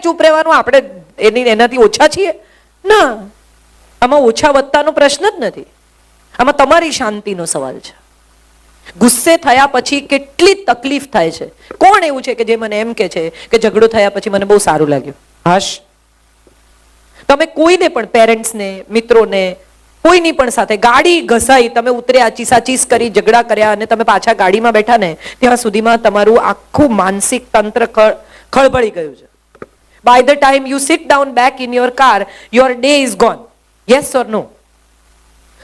ચૂપ રહેવાનું? આપણે એનાથી ઓછા છીએ? ના, આમાં ઓછા વધતાનો પ્રશ્ન જ નથી. આમાં તમારી શાંતિનો સવાલ છે. ગુસ્સે થયા પછી કેટલી તકલીફ થાય છે. કોણ એવું છે કે જે મને એમ કે છે કે ઝઘડો થયા પછી મને બહુ સારું લાગ્યું? હાશ. તમે કોઈને પણ, પેરેન્ટ્સને, મિત્રોને, કોઈની પણ સાથે ગાડી ઘસાઈ, તમે ઉતર્યા, ચીસાચીસ કરી, ઝઘડા કર્યા અને તમે પાછા ગાડીમાં બેઠા ને ત્યાં સુધીમાં તમારું આખું માનસિક તંત્ર ખળબળી ગયું છે. By the time you sit down back in your car, your day is gone. Yes or no?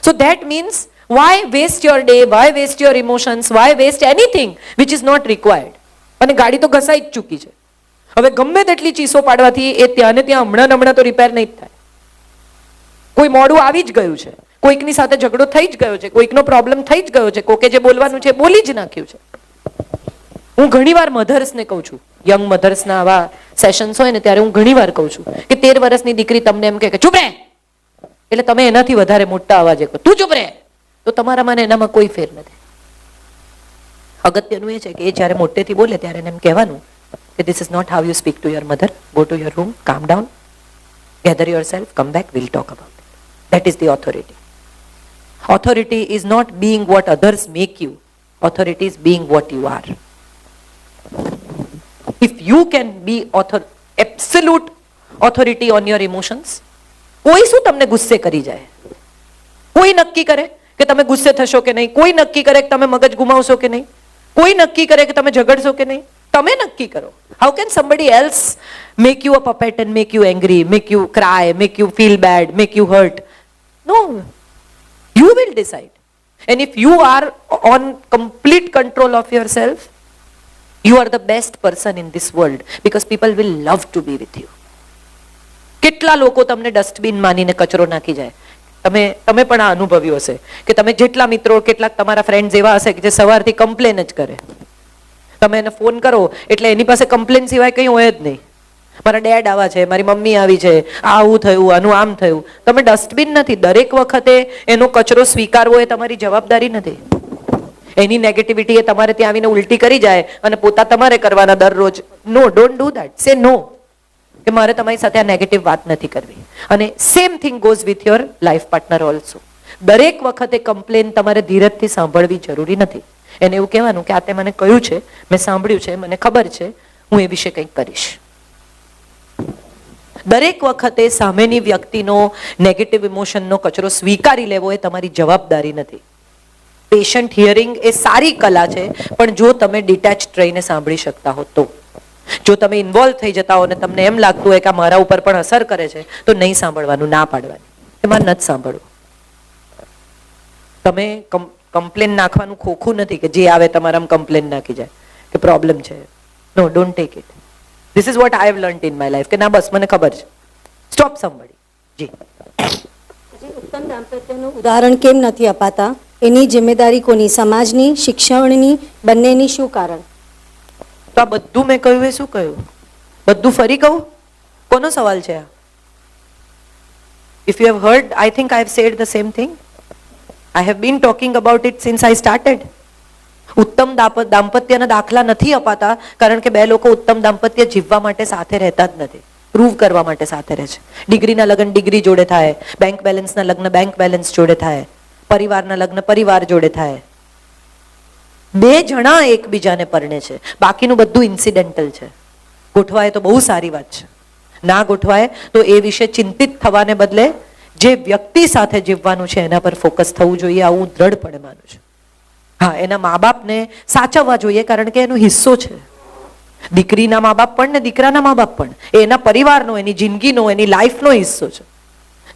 So that means why waste your day, why waste your emotions, why waste anything which is not required? અને ગાડી તો ઘસાઈ જ ચૂકી છે. હવે ગમે તેટલી ચીસો પાડવાથી એ ત્યાં ને ત્યાં હમણાં તો રિપેર નહીં થાય. કોઈ મોડું આવી જ ગયું છે, કોઈકની સાથે ઝઘડો થઈ જ ગયો છે, કોઈકનો પ્રોબ્લેમ થઈ જ ગયો છે, કોકે જે બોલવાનું છે બોલી જ નાખ્યું છે. હું ઘણીવાર મધર્સને કહું છું, યંગ મધર્સના આવા સેશન્સ હોય ને ત્યારે હું ઘણીવાર કહું છું કે 13 વર્ષની દીકરી તમને એમ કે ચૂપ રહે, એટલે તમે એનાથી વધારે મોટા અવાજે કહો તું ચૂપ રહે, તો તમારામાં ને એનામાં કોઈ ફેર નથી. અગત્યનું એ છે કે એ જ્યારે મોટેથી બોલે ત્યારે એને એમ કહેવાનું કે this is not how you speak to your mother, go to your room, calm down, gather yourself, come back, we'll talk about it. That is the authority. Authority is not being what others make you. Authority is being what you are. If you can be absolute authority on your emotions, કોઈ શું તમને ગુસ્સે કરી જાય? કોઈ નક્કી કરે કે તમે ગુસ્સે થશો કે નહીં? કોઈ નક્કી કરે કે તમે મગજ ગુમાવશો કે નહીં? કોઈ નક્કી કરે કે તમે ઝઘડશો કે નહીં? તમે નક્કી કરો. How can somebody else make you a puppet and make you angry, make you cry, make you feel bad, make you hurt? No, you will decide. And if you are on complete control of yourself, you are the best person in this world because people will love to be with you. કેટલા લોકો તમને dustbin માનીને કચરો નાખી જાય? તમે પણ આ અનુભવ્યું હશે કે તમે જેટલા મિત્રો, કેટલાક તમારા ફ્રેન્ડ્સ એવા હશે કે જે સવારથી કમ્પ્લેન જ કરે. તમે એને ફોન કરો એટલે એની પાસે કમ્પ્લેન સિવાય કંઈ હોય જ નહીં. મારા ડેડ આવા છે, મારી મમ્મી આવી છે, આવું થયું, આનું આમ થયું. તમે ડસ્ટબિન નથી. દરેક વખતે એનો કચરો સ્વીકારવો એ તમારી જવાબદારી નથી. એની નેગેટિવિટી એ તમારે ત્યાં આવીને ઉલટી કરી જાય અને પોતા તમારે કરવાના દરરોજ. નો, ડોન્ટ ડુ ધેટ. સે નો, કે મારે તમારી સાથે આ નેગેટિવ વાત નથી કરવી. અને same thing goes with your life partner also. દરેક વખતે કમ્પ્લેન તમારે ધીરજથી સાંભળવી જરૂરી નથી. એને એવું કહેવાનું કે આ તે મને કહ્યું છે, મેં સાંભળ્યું છે, મને ખબર છે, હું એ વિશે કંઈક કરીશ. દરેક વખતે સામેની વ્યક્તિનો નેગેટિવ ઇમોશનનો કચરો સ્વીકારી લેવો એ તમારી જવાબદારી નથી. પેશન્ટ હિયરિંગ એ સારી કલા છે, પણ જો તમે ડિટેચ્ડ રહીને સાંભળી શકતા હો તો. જો તમે ઇન્વોલ્વ થઈ જતા હો અને તમને એમ લાગતું હોય કે આ મારા ઉપર પણ અસર કરે છે, તો નહીં સાંભળવાનું, ના પાડવાની. એમાં નથી સાંભળવું. તમે કમ્પ્લેન નાખવાનું ખોખું નથી કે જે આવે તમારામાં કમ્પ્લેન નાખી જાય કે પ્રોબ્લેમ છે. No, don't take it. This is what I have learnt in my life કે ના બસ મને ખબર છે. Stop somebody. જી. ઉત્તમ દાંપત્યનું ઉદાહરણ કેમ નથી અપાતા? એની જિમ્મેદારી કોની? સમાજની, શિક્ષણની, બંનેની? શું કારણ? તો આ બધું મેં કહ્યું એ શું કહ્યું? બધું ફરી કહું? કોનો સવાલ છે આ? If you have heard, I think I have said the same thing. I have been talking about it since I started. ઉત્તમ દાંપત્યના દાખલા નથી અપાતા કારણ કે બે લોકો ઉત્તમ દાંપત્ય જીવવા માટે સાથે રહેતા જ નથી, પ્રૂવ કરવા માટે સાથે રહે છે. ડિગ્રીના લગ્ન ડિગ્રી જોડે થાય, બેંક બેલેન્સના લગ્ન બેંક બેલેન્સ જોડે થાય, પરિવારના લગ્ન પરિવાર જોડે થાય. બે જણા એકબીજાને પરણે છે, બાકીનું બધું ઇન્સિડેન્ટલ છે. ગોઠવાય તો બહુ સારી વાત છે, ના ગોઠવાય તો એ વિશે ચિંતિત થવાને બદલે જે વ્યક્તિ સાથે જીવવાનું છે એના પર ફોકસ થવું જોઈએ. આવું હું દ્રઢપણે માનું છું. હા, એના મા બાપને સાચવવા જોઈએ કારણ કે એનો હિસ્સો છે. દીકરીના મા બાપ પણ ને દીકરાના મા બાપ પણ એના પરિવારનો, એની જિંદગીનો, એની લાઈફનો હિસ્સો છે.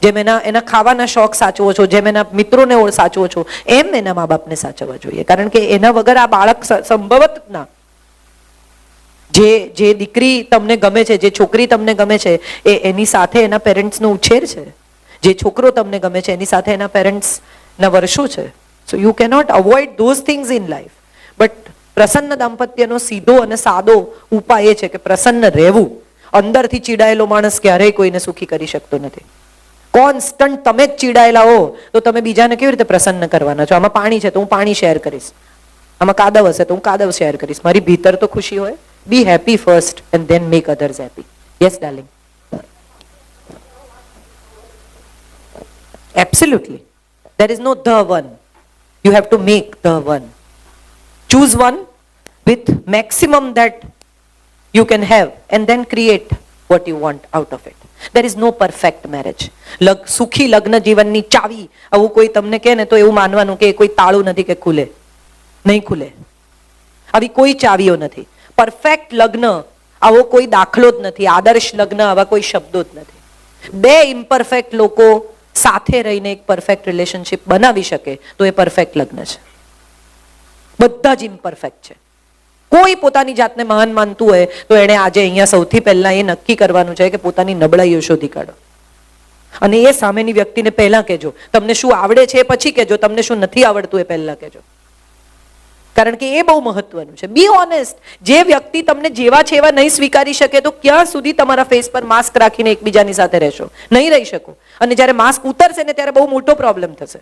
જેમ એના ખાવાના શોખ સાચવો છો, જેમ એના મિત્રોને સાચવો છો, એમ એના મા બાપને સાચવવા જોઈએ કારણ કે એના વગર આ બાળક સંભવત ના. જે દીકરી તમને ગમે છે, જે છોકરી તમને ગમે છે, એ એની સાથે એના પેરેન્ટ્સનો ઉછેર છે. જે છોકરો તમને ગમે છે એની સાથે એના પેરેન્ટ્સના વર્ષો છે. So you cannot avoid those things in life. But પ્રસન્ન દાંપત્યનો સીધો અને સાદો ઉપાય એ છે કે પ્રસન્ન રહેવું. અંદરથી ચીડાયેલો માણસ ક્યારેય કોઈને સુખી કરી શકતો નથી. કોન્સ્ટન્ટ તમે જ ચીડાયેલા હો તો તમે બીજાને કેવી રીતે પ્રસન્ન કરવાના છો? આમાં પાણી છે તો હું પાણી શેર કરીશ, આમાં કાદવ હશે તો હું કાદવ શેર કરીશ. મારી ભીતર તો ખુશી હોય. બી happy first and then make others happy. Yes darling. Absolutely. There is no the one. You have to make the one. Choose one with maximum that you can have and then create what you want out of it. There is no perfect marriage. સુખી લગ્ન જીવનની ચાવી આવું કોઈ તમને કહે ને તો એવું માનવાનું કે કોઈ તાળું નથી કે ખુલે, નહીં ખુલે. આવી કોઈ ચાવીઓ નથી. પરફેક્ટ લગ્ન આવો કોઈ દાખલો જ નથી. આદર્શ લગ્ન આવા કોઈ શબ્દો જ નથી. બે ઇમ્પરફેક્ટ લોકો સાથે રહીને એક પરફેક્ટ રિલેશનશિપ બનાવી શકે તો એ પરફેક્ટ લગ્ન છે. બધા જ ઇમ્પરફેક્ટ છે. કોઈ પોતાની જાતને મહાન માનતું હોય તો એણે આજે અહીંયા સૌથી પહેલા એ નક્કી કરવાનું છે કે પોતાની નબળાઈઓ શોધી કાઢો અને એ સામેની વ્યક્તિને પહેલા કહેજો. તમને શું આવડે છે એ પછી કહેજો, તમને શું નથી આવડતું એ પહેલા કહેજો. કારણ કે એ બહુ મહત્વનું છે. Be honest. જે વ્યક્તિ તમને જેવા છે એવા નહીં સ્વીકારી શકે તો ક્યાં સુધી તમારા ફેસ પર માસ્ક રાખીને એકબીજાની સાથે રહેશો? નહીં રહી શકો. અને જ્યારે માસ્ક ઉતરશે ને ત્યારે બહુ મોટો પ્રોબ્લેમ થશે.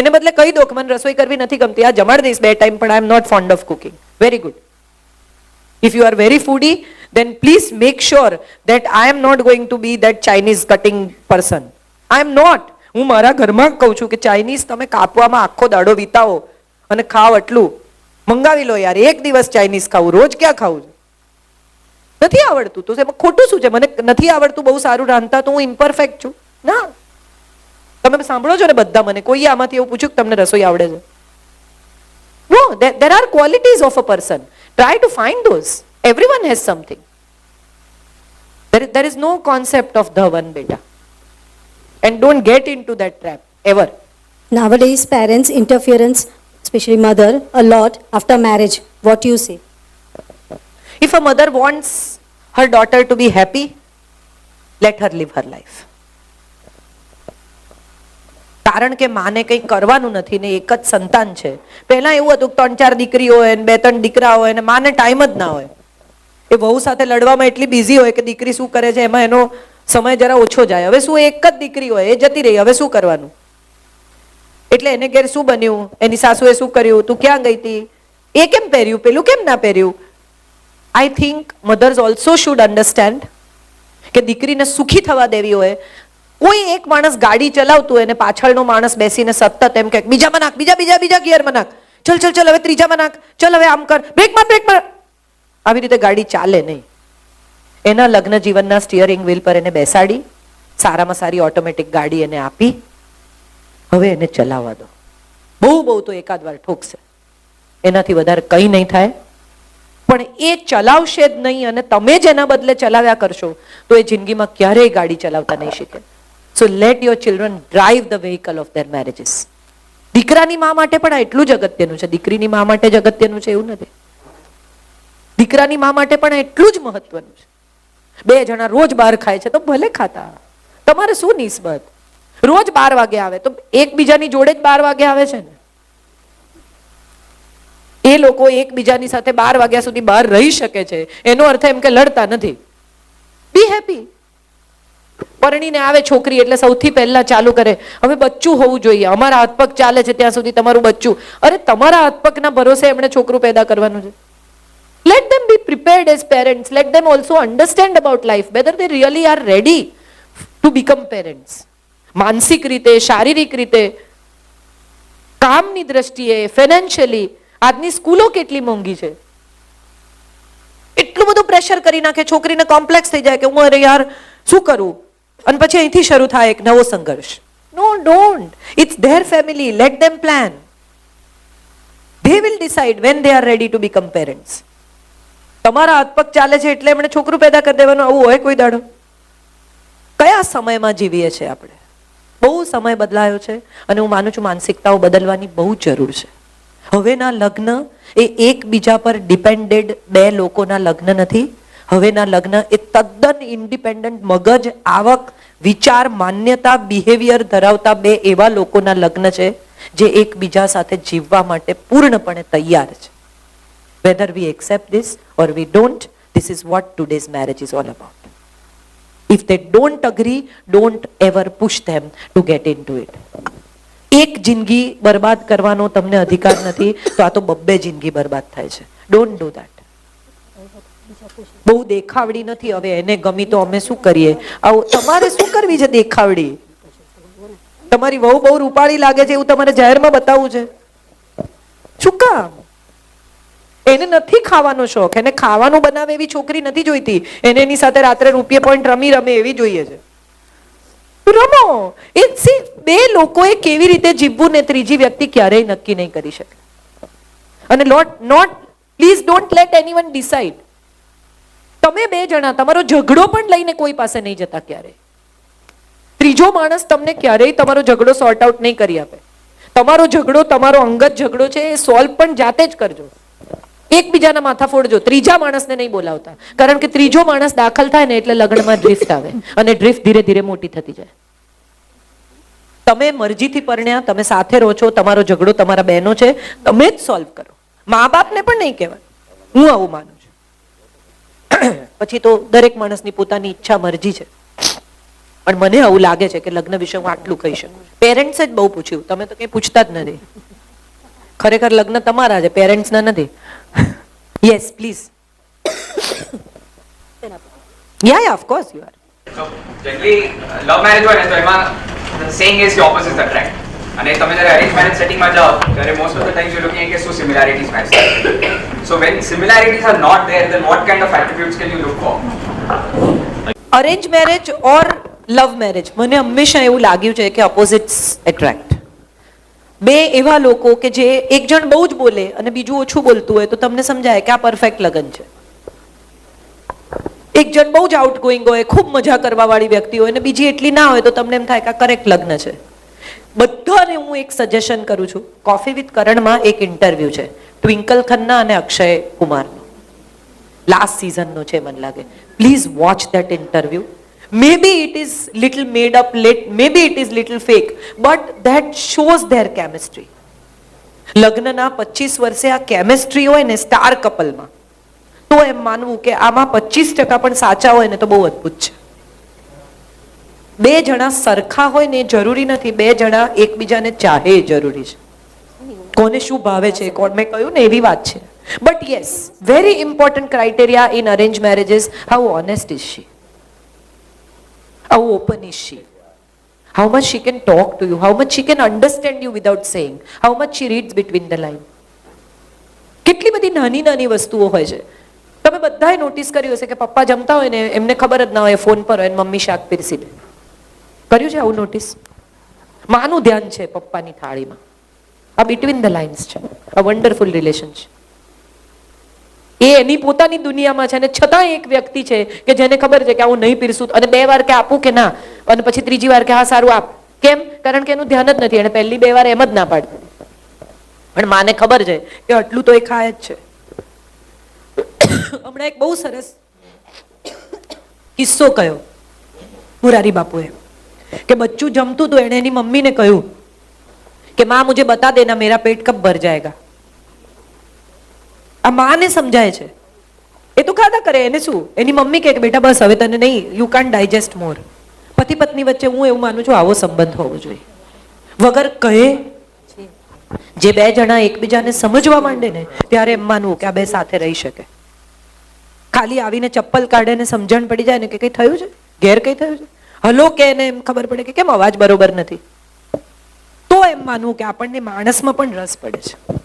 એને બદલે કહી દો કે મને રસોઈ કરવી નથી ગમતી, આ જમાડ દઈશ 2 ટાઈમ, પણ I am not fond of cooking. Very good. If you are very foodie, then please make sure that I am not going to be that Chinese cutting person. I am not. હું મારા ઘરમાં કહું છું કે Chinese તમે કાપવામાં આખો દાડો વિતાવો અને ખાવ એટલું. મંગાવી લો યાર, એક દિવસ ચાઇનીઝ ખાવું, રોજ ક્યાં ખાવું? નથી આવડતું તો એમાં ખોટું શું છે? મને નથી આવડતું બહુ સારું રાંધતા તો હું ઇમ્પરફેક્ટ છું? ના. તમે સાંભળો છો ને બધા, મને કોઈ આમાંથી એવું પૂછ્યું કે તમને રસોઈ આવડે છે? No, there are qualities of a person. Try to find those. Everyone has something. There is no concept of the one, beta. And don't get into that trap ever. Nowadays, parents' interference, especially mother, a lot after marriage. What do you say? If a mother wants her daughter to be happy, let her live her life. કારણ કે માને કંઈ કરવાનું નથી ને એક જ સંતાન છે. પહેલા એવું હતું 3-4 દીકરીઓ હોય ને 2-3 દીકરા હોય ને માને ટાઈમ જ ના હોય. એ વહુ સાથે લડવામાં એટલી બિઝી હોય કે દીકરી શું કરે છે એમાં એનો સમય જરા ઓછો જાય. હવે શું એક જ દીકરી હોય, એ જતી રહી, હવે શું કરવાનું? એટલે એને ઘેર શું બન્યું, એની સાસુએ શું કર્યું, તું ક્યાં ગઈ હતી, એ કેમ પહેર્યું, પેલું કેમ ના પહેર્યું. I think mothers also should understand કે દીકરીને સુખી થવા દેવી હોય. કોઈ એક માણસ ગાડી ચલાવતું હોય ને પાછળનો માણસ બેસીને સતત એમ કે બીજામાં નાખ, બીજા ગિયરમાં નાખ, ચલ હવે ત્રીજામાં નાખ, ચલ હવે આમ કર, બ્રેક માર. આવી રીતે ગાડી ચાલે નહીં. એના લગ્ન જીવનના સ્ટીયરિંગ વ્હીલ પર એને બેસાડી સારામાં સારી ઓટોમેટિક ગાડી એને આપી હવે એને ચલાવવા દો. બહુ તો એકાદ વાર ઠોકશે, એનાથી વધારે કંઈ નહીં થાય. પણ એ ચલાવશે જ નહીં અને તમે જ એના બદલે ચલાવ્યા કરશો તો એ જિંદગીમાં ક્યારેય ગાડી ચલાવતા નહીં શીખે. So let your children drive the vehicle of their marriages. દીકરાની મા માટે પણ આ એટલું જ અગત્યનું છે. દીકરીની મા માટે જ અગત્યનું છે એવું નથી. દીકરાની મા માટે પણ એટલું જ મહત્વનું છે. 2 જણા રોજ બહાર ખાય છે તો ભલે ખાતા, તમારે શું નિસ્બત? રોજ 12 વાગે આવે તો એકબીજાની જોડે જ 12 વાગે આવે છે ને. એ લોકો એકબીજાની સાથે 12 વાગ્યા સુધી બહાર રહી શકે છે એનો અર્થ એમ કે લડતા નથી. બી હેપી. પરણીને આવે છોકરી એટલે સૌથી પહેલા ચાલુ કરે હવે બચ્ચું હોવું જોઈએ, અમારા હાથ પગ ચાલે છે ત્યાં સુધી તમારું બચ્ચું. અરે તમારા હાથ પગના ભરોસે એમણે છોકરું પેદા કરવાનું છે. Let them be prepared as parents. Let them also understand about life, whether they really are ready to become parents. માનસિક રીતે, શારીરિક રીતે, કામની દ્રષ્ટિએ, ફાઇનાન્શિયલી. આજની સ્કૂલો કેટલી મોંઘી છે. એટલું બધું પ્રેશર કરી નાખે, છોકરીને કોમ્પ્લેક્સ થઈ જાય કે હું અરે યાર શું કરું, અને પછી અહીંથી શરૂ થાય એક નવો સંઘર્ષ. No, don't. It's their family. Let them plan. They will decide when they are ready to become parents. તમારા હાથ પગ ચાલે છે એટલે એમણે છોકરું પેદા કરી દેવાનું આવું હોય કોઈ દાડો? કયા સમયમાં જીવીએ છીએ આપણે? બહુ સમય બદલાયો છે અને હું માનું છું માનસિકતાઓ બદલવાની બહુ જરૂર છે. હવેના લગ્ન એ એકબીજા પર ડિપેન્ડેડ 2 લોકોના લગ્ન નથી. હવેના લગ્ન એ તદ્દન ઇન્ડિપેન્ડન્ટ, મગજ, આવક, વિચાર, માન્યતા, બિહેવિયર ધરાવતા 2 એવા લોકોના લગ્ન છે જે એકબીજા સાથે જીવવા માટે પૂર્ણપણે તૈયાર છે. Whether we accept this or we don't, this is what today's marriage is all about. If they don't agree, don't ever push them to get into it. એક જિંદગી બરબાદ કરવાનો તમને અધિકાર નથી તો આ તો 2 જિંદગી બરબાદ થાય છે. Don't do that. બહુ દેખાવડી નથી, હવે એને ગમી તો અમે શું કરીએ? આવું તમારે શું કરવી છે દેખાવડી? તમારી વહુ બહુ રૂપાળી લાગે છે એવું તમારે જાહેરમાં બતાવવું છે? શું કામ? એને નથી ખાવાનો શોખ, એને ખાવાનું બનાવે એવી છોકરી નથી જોઈતી, એને એની સાથે રાત્રે રૂપિયા પોઈન્ટ રમે એવી જોઈએ છે. રમો. એ બે લોકોએ કેવી રીતે જીવવું ને ત્રીજી વ્યક્તિ ક્યારેય નક્કી નહીં કરી શકે. અને please don't late anyone decide. તમે બે જણા તમારો ઝઘડો પણ લઈને કોઈ પાસે નહીં જતા ક્યારેય. ત્રીજો માણસ તમને ક્યારેય તમારો ઝઘડો સોર્ટ આઉટ નહીં કરી આપે. તમારો ઝઘડો, તમારો અંગત ઝઘડો છે એ સોલ્વ પણ જાતે જ કરજો. એકબીજાના માથા ફોડજો, ત્રીજા માણસને નહીં બોલાવતા. કારણ કે ત્રીજો માણસ દાખલ થાય ને એટલે લગ્નમાં ડ્રિફ્ટ આવે, અને ડ્રિફ્ટ ધીરે ધીરે મોટી થતી જાય. તમે મરજીથી પરણ્યા, તમે સાથે રહો છો, તમારો ઝઘડો તમારા બહેનો છે, તમે જ સોલ્વ કરો. મા બાપને પણ નહીં કહેવાય. હું આવું માનું છું. પછી તો દરેક માણસની પોતાની ઈચ્છા મરજી છે. પણ મને આવું લાગે છે કે લગ્ન વિશે હું આટલું કહી શકું. પેરેન્ટ્સે જ બહુ પૂછ્યું, તમે તો કઈ પૂછતા જ નથી. ખરેખર લગ્ન તમારા છે, પેરેન્ટ્સના નથી. Yes please. Yeah of course you are. So generally love marriage હોય ને તો એમાં the saying is the opposites attract. અને તમે જ્યારે arranged marriage setting માં જાઓ ત્યારે most of the times you're looking at કે શું similarities match થાય. So when similarities are not there, then what kind of attributes can you look for? Arrange marriage or love marriage, મને હંમેશા એવું લાગ્યું છે કે ઓપોઝિટ્સ એટ્રેક્ટ. બે એવા લોકો કે જે એક જણ બહુ જ બોલે અને બીજું ઓછું બોલતું હોય તો તમને સમજાય કે આ પરફેક્ટ લગ્ન છે. એક જણ બહુ જ આઉટગોઈંગ હોય, ખૂબ મજા કરવા વાળી વ્યક્તિ હોય, અને બીજી એટલી ના હોય તો તમને એમ થાય કે આ કરેક્ટ લગ્ન છે. બધાને હું એક સજેશન કરું છું. કોફી વિથ કરણમાં એક ઇન્ટરવ્યુ છે ટ્વિંકલ ખન્ના અને અક્ષય કુમારનો, લાસ્ટ સિઝનનો છે મને લાગે. Please watch that interview. Maybe it is little made up, maybe it is little fake, but that shows their chemistry. લગ્નના 25 વર્ષે આ કેમિસ્ટ્રી હોય ને સ્ટાર કપલમાં, તો એમ માનવું કે આમાં 25% પણ સાચા હોય ને તો બહુ અદ્ભુત છે. બે જણા સરખા હોય ને એ જરૂરી નથી, બે જણા એકબીજાને ચાહે એ જરૂરી છે. કોને શું ભાવે છે, કોણ, મેં કહ્યું ને એવી વાત છે. But yes, very important criteria in arrange marriages, how honest is she, how open is she, how much she can talk to you, how much she can understand you without saying, how much she reads between the line. કેટલી બધી નાની નાની વસ્તુઓ હોય છે. તમે બધાએ notice કર્યું હશે કે પપ્પા જમતા હોય ને એમને ખબર જ ના હોય, ફોન પર હોય, મમ્મી શાક પીરસી દે. કર્યું છે આવું નોટિસ? માનું ધ્યાન છે પપ્પાની થાળીમાં. આ બિટવીન ધ લાઇન્સ છે, આ વન્ડરફુલ રિલેશન છે. એ એની પોતાની દુનિયામાં છે અને છતાં એક વ્યક્તિ છે કે જેને ખબર છે કે હું નહીં પીરસું, અને 2 વાર કે આપું કે ના, અને પછી ત્રીજી વાર કે હા સારું આપ. કેમ? કારણ કે એનું ધ્યાન જ નથી. એને પહેલી 2 વાર એમ જ ના પાડતી, પણ માને ખબર છે કે આટલું તો એ ખાય જ છે. હમણાં એક બહુ સરસ કિસ્સો કયો મુરારી બાપુએ, કે બચ્ચું જમતું તો એને એની મમ્મીને કહ્યું કે માँ मुझे बता देना मेरा पेट कब भर जाएगा. આ માને સમજાય છે, એ તો ખાધા કરે, એને શું? એની મમ્મી કહે કે બેટા બસ હવે તને નહીં, યુ કાન્ટ ડાયજેસ્ટ મોર. પતિ પત્ની વચ્ચે હું એવું માનું છું આવો સંબંધ હોવો જોઈએ. વગર કહે જે બે જણા એકબીજાને સમજવા માંડે ને ત્યારે એમ માનવું કે આ બે સાથે રહી શકે. ખાલી આવીને ચપ્પલ કાઢે ને સમજણ પડી જાય ને કે કઈ થયું છે, ઘેર કઈ થયું છે, હલો કે એને એમ ખબર પડે કે કેમ અવાજ બરોબર નથી, તો એમ માનવું કે આપણને માણસમાં પણ રસ પડે છે.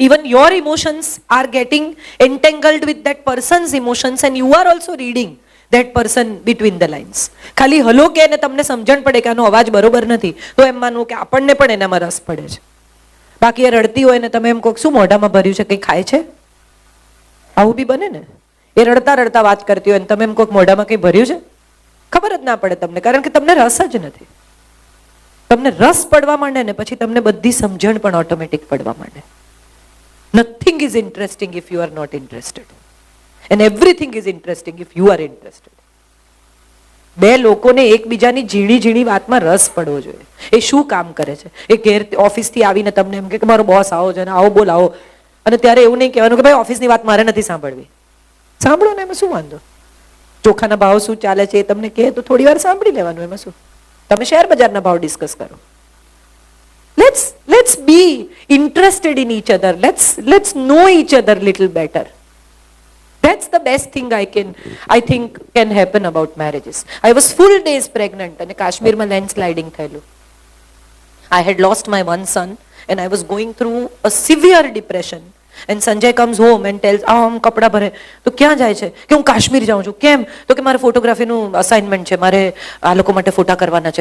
Even your emotions are getting entangled with that person's emotions and you are also reading that person between the lines. ખાલી હલો કે એને તમને સમજણ પડે કે આનો અવાજ બરોબર નથી તો એમ માનવું કે આપણને પણ એનામાં રસ પડે છે. બાકી એ રડતી હોય ને તમે એમ કહો શું મોઢામાં ભર્યું છે, કંઈ ખાય છે? આવું બી બને ને. એ રડતા રડતા વાત કરતી હોય ને તમે એમ કહો મોઢામાં કંઈ ભર્યું છે, ખબર જ ના પડે તમને, કારણ કે તમને રસ જ નથી. તમને રસ પડવા માંડે ને પછી તમને બધી સમજણ પણ ઓટોમેટિક પડવા માંડે. Nothing is interesting if you are not interested. And everything is interesting if you are interested. બે લોકોને એકબીજાની ઝીણી ઝીણી વાતમાં રસ પડવો જોઈએ. એ શું કામ કરે છે, એ ઘેર ઓફિસથી આવીને તમને એમ કે મારો બોસ આવો છે ને આવો બોલાવો, અને ત્યારે એવું નહીં કહેવાનું કે ભાઈ ઓફિસની વાત મારે નથી સાંભળવી. સાંભળો ને, એમાં શું વાંધો? ચોખાના ભાવ શું ચાલે છે એ તમને કહે તો થોડી વાર સાંભળી લેવાનું, એમાં શું? તમે શેર બજારના ભાવ ડિસ્કસ કરો. Let's be interested in each other. Let's know each other little better. That's the best thing I think can happen about marriages. I was full days pregnant and કાશ્મીરમાં landsliding થયેલું. I had lost my one son and I was going through a severe depression. And Sanjay comes home and tells, આમ કપડા ભરે તો ક્યાં જાય છે કે હું કાશ્મીર જાઉં છું. કેમ? તો કે મારે ફોટોગ્રાફીનું અસાઇનમેન્ટ છે, મારે આ લોકો માટે ફોટા કરવાના છે.